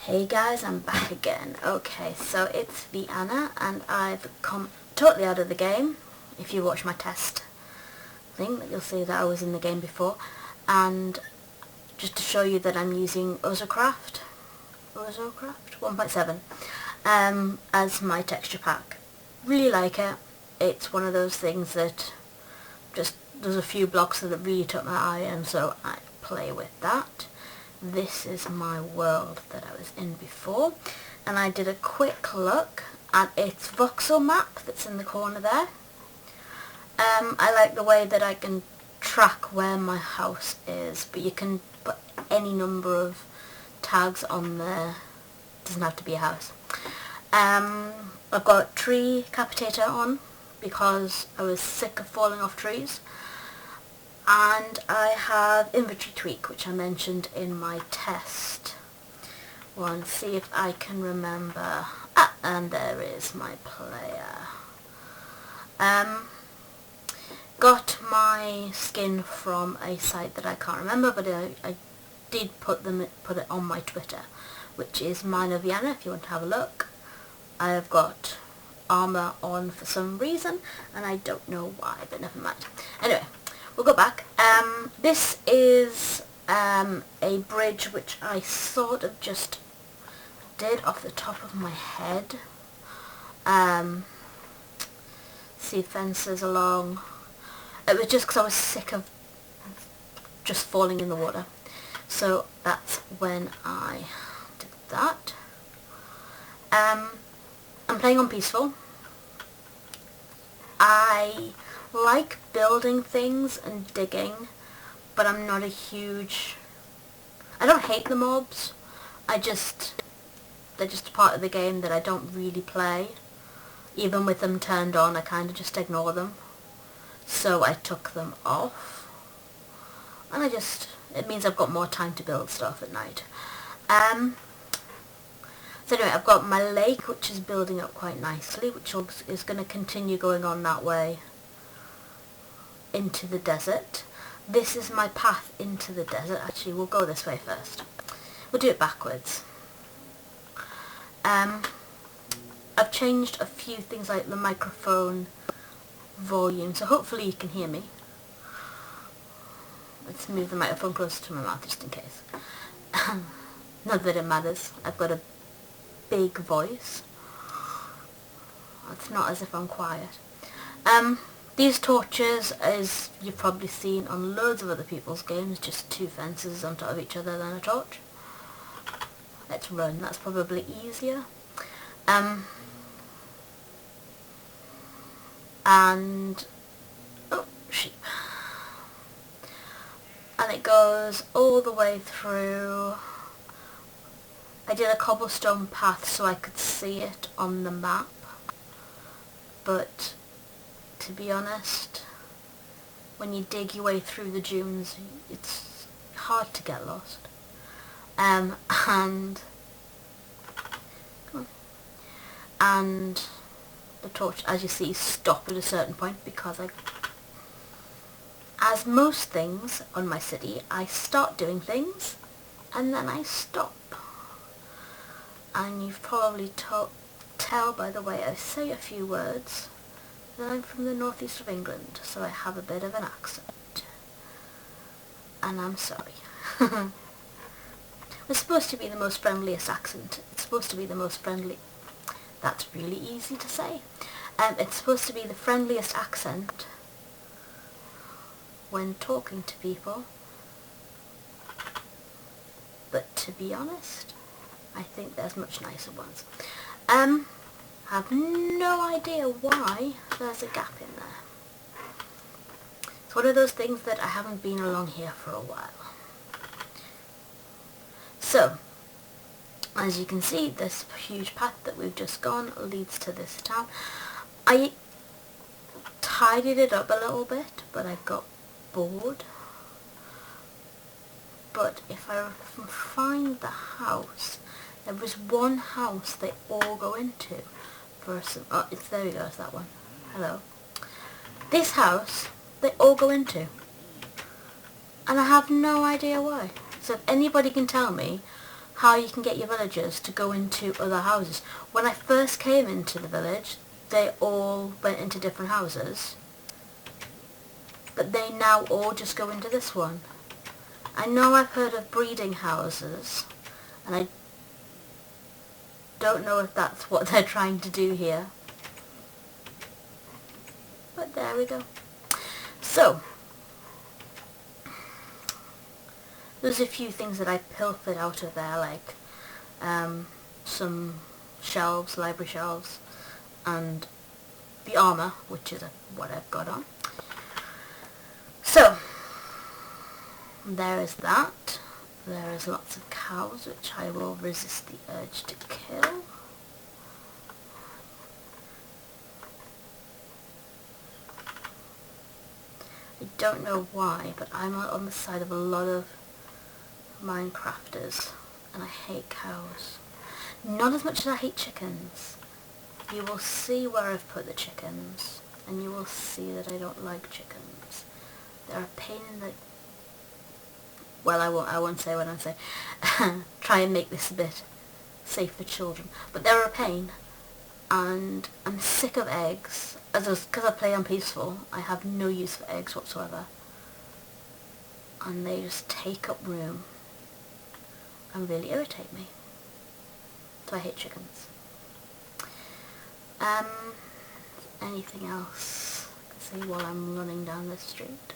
Hey guys, I'm back again. Okay, so it's Vianna and I've come totally out of the game. If you watch my test thing, you'll see that I was in the game before. And just to show you that I'm using Ozocraft 1.7 as my texture pack. Really like it. It's one of those things that just, there's a few blocks that really took my eye, and so I play with that. This is my world that I was in before, and I did a quick look at its voxel map that's in the corner there. I like the way that I can track where my house is, but you can put any number of tags on there. It doesn't have to be a house. I've got tree capitator on because I was sick of falling off trees. And I have inventory tweak, which I mentioned in my test one. See if I can remember. And there is my player. Got my skin from a site that I can't remember, but I did put it on my Twitter, which is Vianna, if you want to have a look. I have got armour on for some reason, and I don't know why, but never mind. Anyway. We'll go back. This is a bridge which I sort of just did off the top of my head. See fences along. It was just because I was sick of just falling in the water. So that's when I did that. I'm playing on peaceful. I like building things and digging, but I'm not a huge... I don't hate the mobs. They're just a part of the game that I don't really play. Even with them turned on, I kind of just ignore them. So I took them off. And it means I've got more time to build stuff at night. So anyway, I've got my lake, which is building up quite nicely, which is going to continue going on that way into the desert. This is my path into the desert. Actually, we'll go this way first. We'll do it backwards. I've changed a few things like the microphone volume, so hopefully you can hear me. Let's move the microphone closer to my mouth just in case. Not that it matters. I've got a big voice. It's not as if I'm quiet. These torches, as you've probably seen on loads of other people's games, just two fences on top of each other then a torch. Let's run, that's probably easier. And oh, sheep. And it goes all the way through. I did a cobblestone path so I could see it on the map, but to be honest, when you dig your way through the dunes, it's hard to get lost. And the torch, as you see, stopped at a certain point because as most things on my city, I start doing things and then I stop. And you've probably tell by the way I say a few words that I'm from the northeast of England, so I have a bit of an accent. And I'm sorry. It's supposed to be the most friendliest accent. It's supposed to be the most friendly... That's really easy to say. It's supposed to be the friendliest accent when talking to people. But to be honest, I think there's much nicer ones. I have no idea why there's a gap in there. It's one of those things that I haven't been along here for a while. So, as you can see, this huge path that we've just gone leads to this town. I tidied it up a little bit, but I got bored. But if I find the house, there was one house they all go into. Oh, there we go, it's that one. Hello. This house, they all go into. And I have no idea why. So if anybody can tell me how you can get your villagers to go into other houses. When I first came into the village, they all went into different houses, but they now all just go into this one. I know I've heard of breeding houses, and I don't know if that's what they're trying to do here. But there we go. So, there's a few things that I pilfered out of there, like some shelves, library shelves, and the armour, which is what I've got on. So, there is that. There is lots of cows, which I will resist the urge to kill. I don't know why, but I'm on the side of a lot of Minecrafters, and I hate cows. Not as much as I hate chickens. You will see where I've put the chickens, and you will see that I don't like chickens. They're a pain in the... Well, I won't say what I'm saying. Try and make this a bit safe for children. But they're a pain, and I'm sick of eggs. Because I play on peaceful, I have no use for eggs whatsoever. And they just take up room and really irritate me. So I hate chickens. Anything else I can see while I'm running down this street?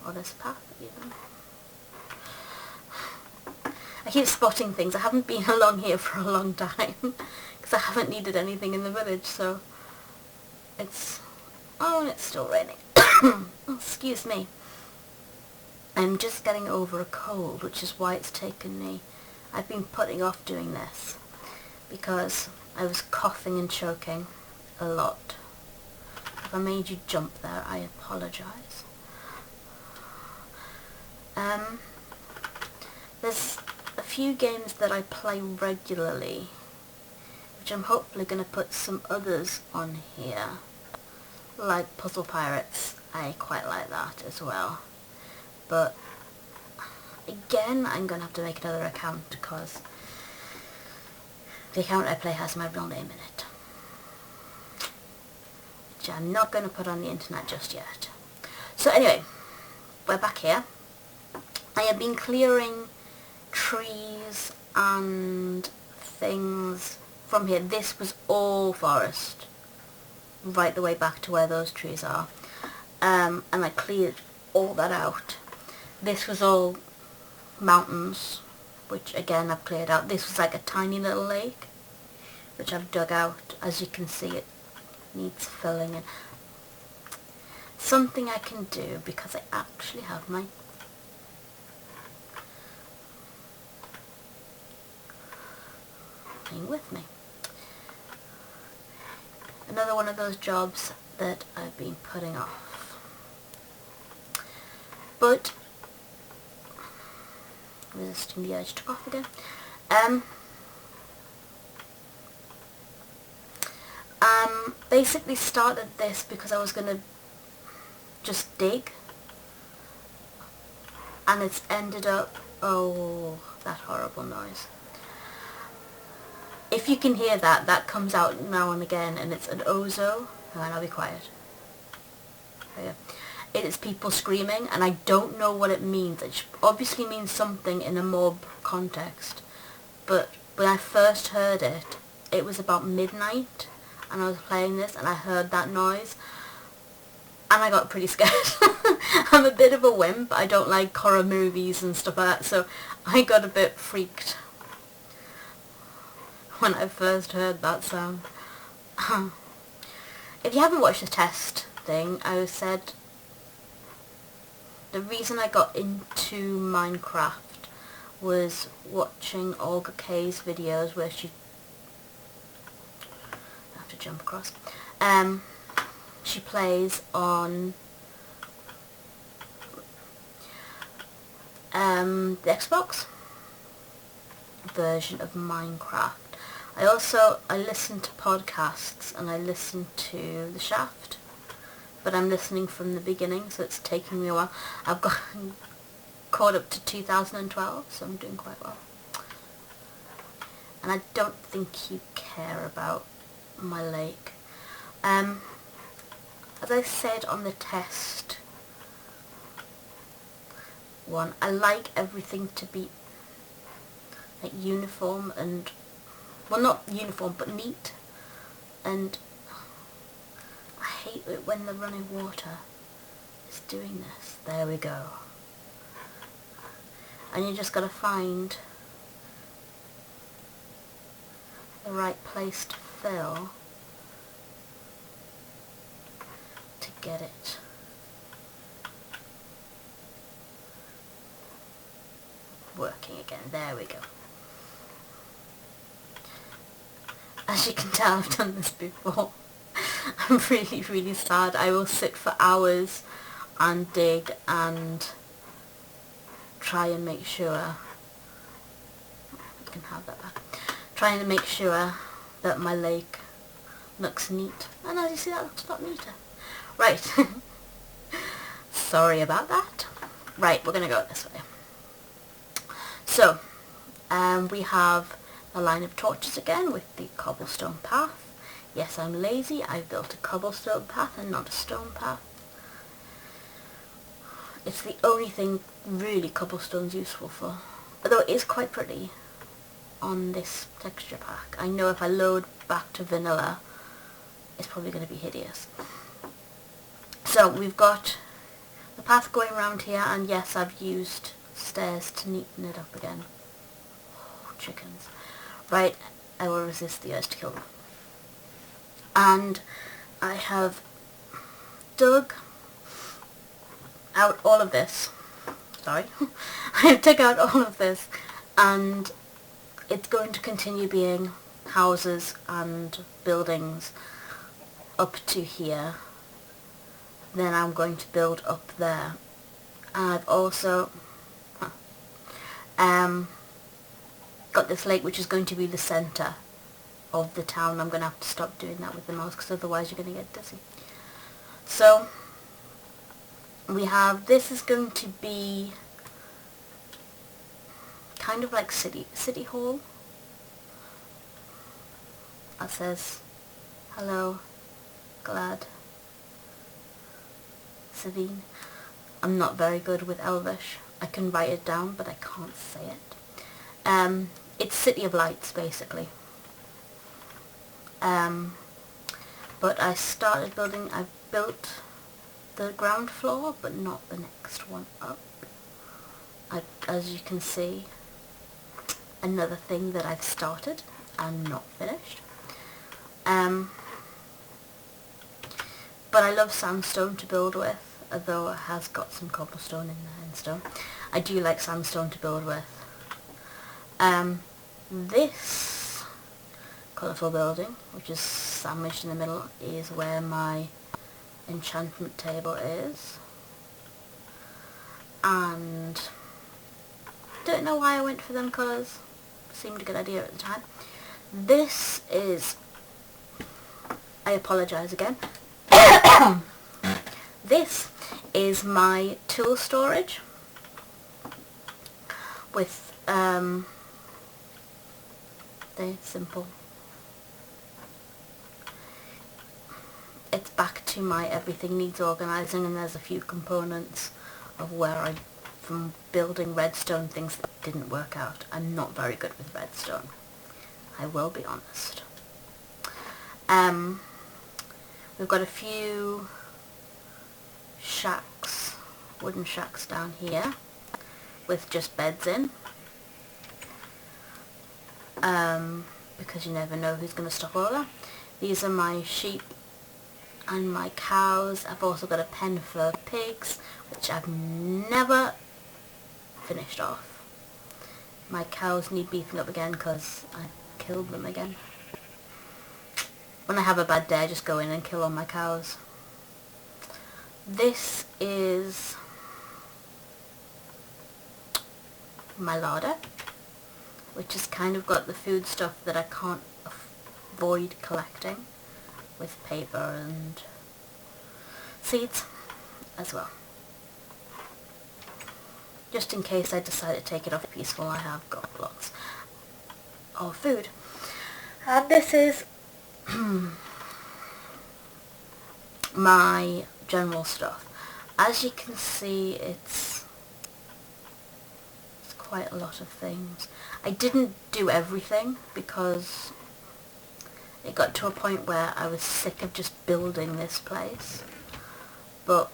Or this path, even. I keep spotting things. I haven't been along here for a long time because I haven't needed anything in the village, so it's... Oh, and it's still raining. Oh, excuse me. I'm just getting over a cold, which is why it's taken me... I've been putting off doing this because I was coughing and choking a lot. If I made you jump there, I apologise. There's a few games that I play regularly, which I'm hopefully going to put some others on here, like Puzzle Pirates. I quite like that as well. But again, I'm going to have to make another account because the account I play has my real name in it, which I'm not going to put on the internet just yet. So anyway, we're back here. I have been clearing trees and things from here. This was all forest, right the way back to where those trees are. And I cleared all that out. This was all mountains, which again I've cleared out. This was like a tiny little lake, which I've dug out. As you can see, it needs filling in. Something I can do, because I actually have my thing with me. Another one of those jobs that I've been putting off. But resisting the urge to cough again. Basically started this because I was going to just dig, and it's ended up... Oh, that horrible noise. If you can hear that, that comes out now and again, and it's an ozo. Alright, I'll be quiet. There you go. It is people screaming, and I don't know what it means. It obviously means something in a mob context, but when I first heard it, it was about midnight, and I was playing this, and I heard that noise, and I got pretty scared. I'm a bit of a wimp. I don't like horror movies and stuff like that, so I got a bit freaked when I first heard that sound. If you haven't watched the test thing, I said the reason I got into Minecraft was watching Olga K's videos where she... I have to jump across. She plays on the Xbox version of Minecraft. I listen to podcasts, and I listen to The Shaft, but I'm listening from the beginning, so it's taking me a while. I've got caught up to 2012, so I'm doing quite well. and I don't think you care about my lake. As I said on the test one, I like everything to be like uniform and, well, not uniform but neat, and I hate it when the running water is doing this. There we go. And you just gotta find the right place to fill to get it working again. There we go. As you can tell, I've done this before. I'm really, really sad. I will sit for hours and dig and try and make sure, you can have that back, trying to make sure that my lake looks neat. And as you see, that looks a lot neater. Right. Sorry about that. Right, we're going to go this way. So, we have a line of torches again with the cobblestone path. Yes, I'm lazy. I've built a cobblestone path and not a stone path. It's the only thing really cobblestone's useful for. Although it is quite pretty on this texture pack. I know if I load back to vanilla, it's probably going to be hideous. So we've got the path going around here, and yes, I've used stairs to neaten it up again. Oh, chickens. Right, I will resist the urge to kill them. And I have dug out all of this. Sorry. I have dug out all of this, and it's going to continue being houses and buildings up to here. Then I'm going to build up there. And I've also got this lake, which is going to be the centre of the town. I'm going to have to stop doing that with the mouse, because otherwise you're going to get dizzy. So we have, this is going to be kind of like city hall. That says, hello, glad, Savine. I'm not very good with Elvish. I can write it down, but I can't say it. It's City of Lights, basically. But I started building, I've built the ground floor, but not the next one up. As you can see, another thing that I've started and not finished. But I love sandstone to build with, although it has got some cobblestone in there and stone. I do like sandstone to build with. This colourful building, which is sandwiched in the middle, is where my enchantment table is. And don't know why I went for them colours. Seemed a good idea at the time. This is, I apologise again. This is my tool storage with very simple. It's back to my everything needs organising, and there's a few components of where from building redstone, things that didn't work out. I'm not very good with redstone, I will be honest. We've got a few shacks, wooden shacks down here with just beds in, because you never know who's going to stop over. These are my sheep and my cows. I've also got a pen for pigs, which I've never finished off. My cows need beefing up again because I killed them again. When I have a bad day, I just go in and kill all my cows. This is my larder, which has kind of got the food stuff that I can't avoid collecting, with paper and seeds as well. Just in case I decide to take it off peaceful, I have got lots. of food. And this is my general stuff. As you can see, it's quite a lot of things. I didn't do everything because it got to a point where I was sick of just building this place. But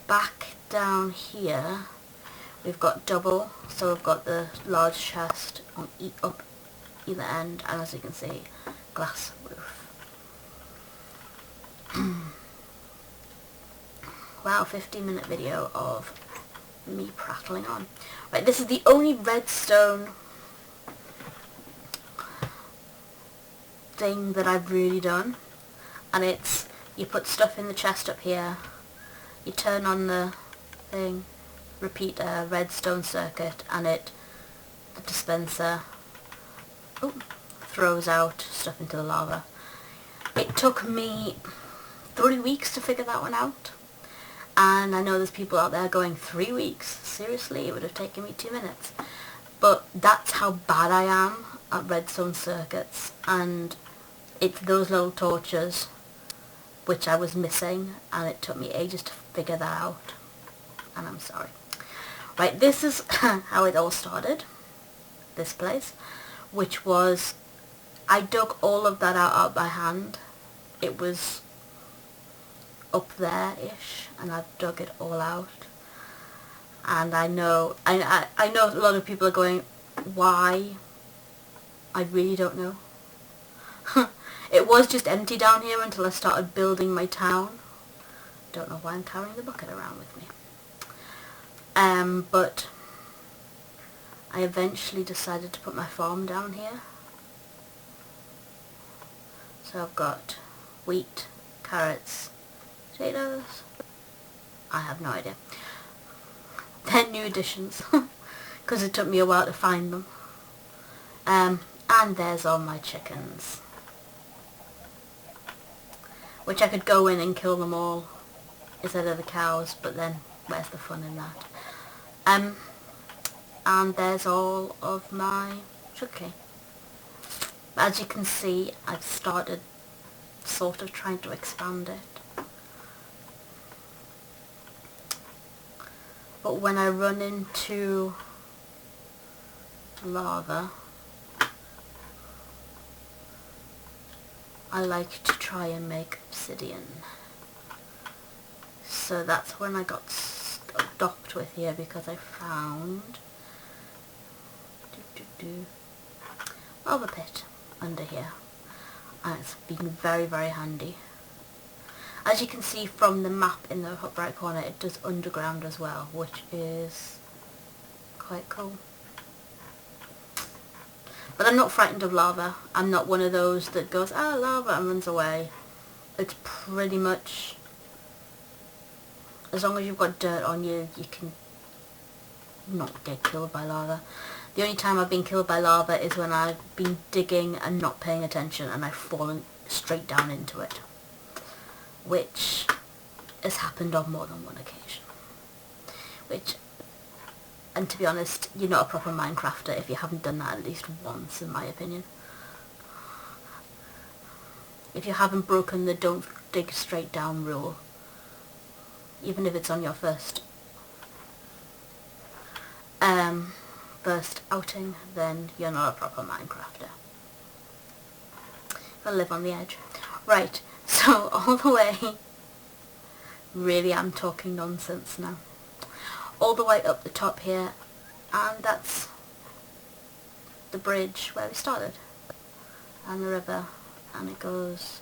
back down here we've got double, so we've got the large chest on up either end, and as you can see, glass roof. Wow, 15-minute video of me prattling on. Right, this is the only redstone thing that I've really done, and it's, you put stuff in the chest up here, you turn on the thing, repeat a redstone circuit, and the dispenser throws out stuff into the lava. It took me 3 weeks to figure that one out, and I know there's people out there going, 3 weeks? Seriously? It would have taken me 2 minutes. But that's how bad I am at redstone circuits, and it's those little torches which I was missing, and it took me ages to figure that out, and I'm sorry. Right, this is how it all started, this place, which was, I dug all of that out by hand. It was up there-ish, and I've dug it all out. And I know a lot of people are going, why? I really don't know. It was just empty down here until I started building my town. Don't know why I'm carrying the bucket around with me. But I eventually decided to put my farm down here. So I've got wheat, carrots, potatoes. I have no idea. They're new additions because it took me a while to find them. And there's all my chickens, which I could go in and kill them all instead of the cows, but then where's the fun in that? And there's all of my sugarcane. As you can see, I've started sort of trying to expand it. But when I run into lava, I like to try and make obsidian. So that's when I got stopped with here, because I found lava pit under here, and it's been very, very handy. As you can see from the map in the top right corner, it does underground as well, which is quite cool. But I'm not frightened of lava. I'm not one of those that goes, ah, lava, and runs away. It's pretty much, as long as you've got dirt on you, you can not get killed by lava. The only time I've been killed by lava is when I've been digging and not paying attention and I've fallen straight down into it, which has happened on more than one occasion. And to be honest, you're not a proper Minecrafter if you haven't done that at least once, in my opinion. If you haven't broken the don't dig straight down rule, even if it's on your first outing, then you're not a proper Minecrafter. I live on the edge. Right, so all the way, really I'm talking nonsense now, all the way up the top here, and that's the bridge where we started, and the river, and it goes,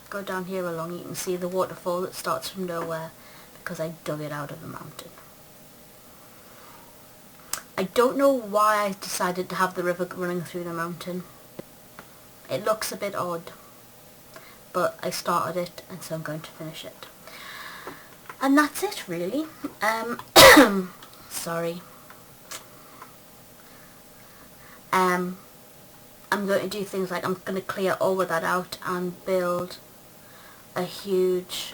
go down here along. You can see the waterfall that starts from nowhere because I dug it out of the mountain. I don't know why I decided to have the river running through the mountain. It looks a bit odd, but I started it, and so I'm going to finish it. And that's it, really. Sorry. I'm going to do things like, I'm going to clear all of that out and build a huge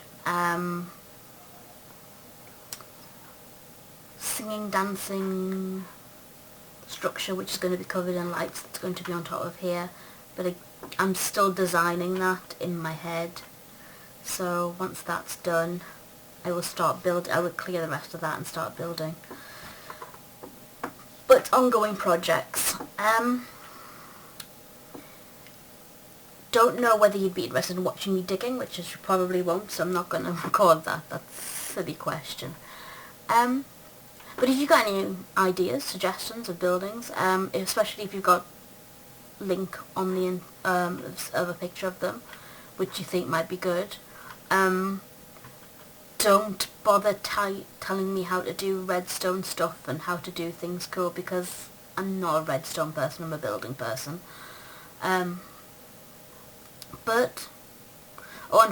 singing, dancing structure which is going to be covered in lights that's going to be on top of here, but I'm still designing that in my head. So once that's done, I will clear the rest of that and start building. But ongoing projects. Don't know whether you'd be interested in watching me digging, which is you probably won't, so I'm not going to record that. That's a silly question. But if you've got any ideas, suggestions of buildings, especially if you've got link on the of a picture of them, which you think might be good, don't bother telling me how to do redstone stuff and how to do things cool, because I'm not a redstone person, I'm a building person. And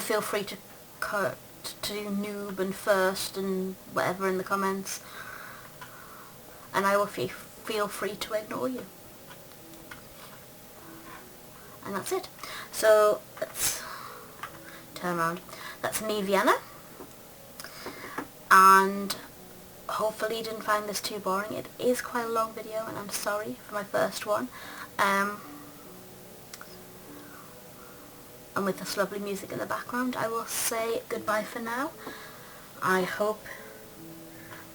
feel free to do noob and first and whatever in the comments, and I will feel free to ignore you. And that's it. So let's turn around. That's me, Vianna, and hopefully you didn't find this too boring. It is quite a long video, and I'm sorry for my first one. And with this lovely music in the background, I will say goodbye for now. I hope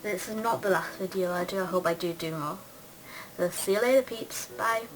this is not the last video I do. I hope I do more. So see you later, peeps. Bye.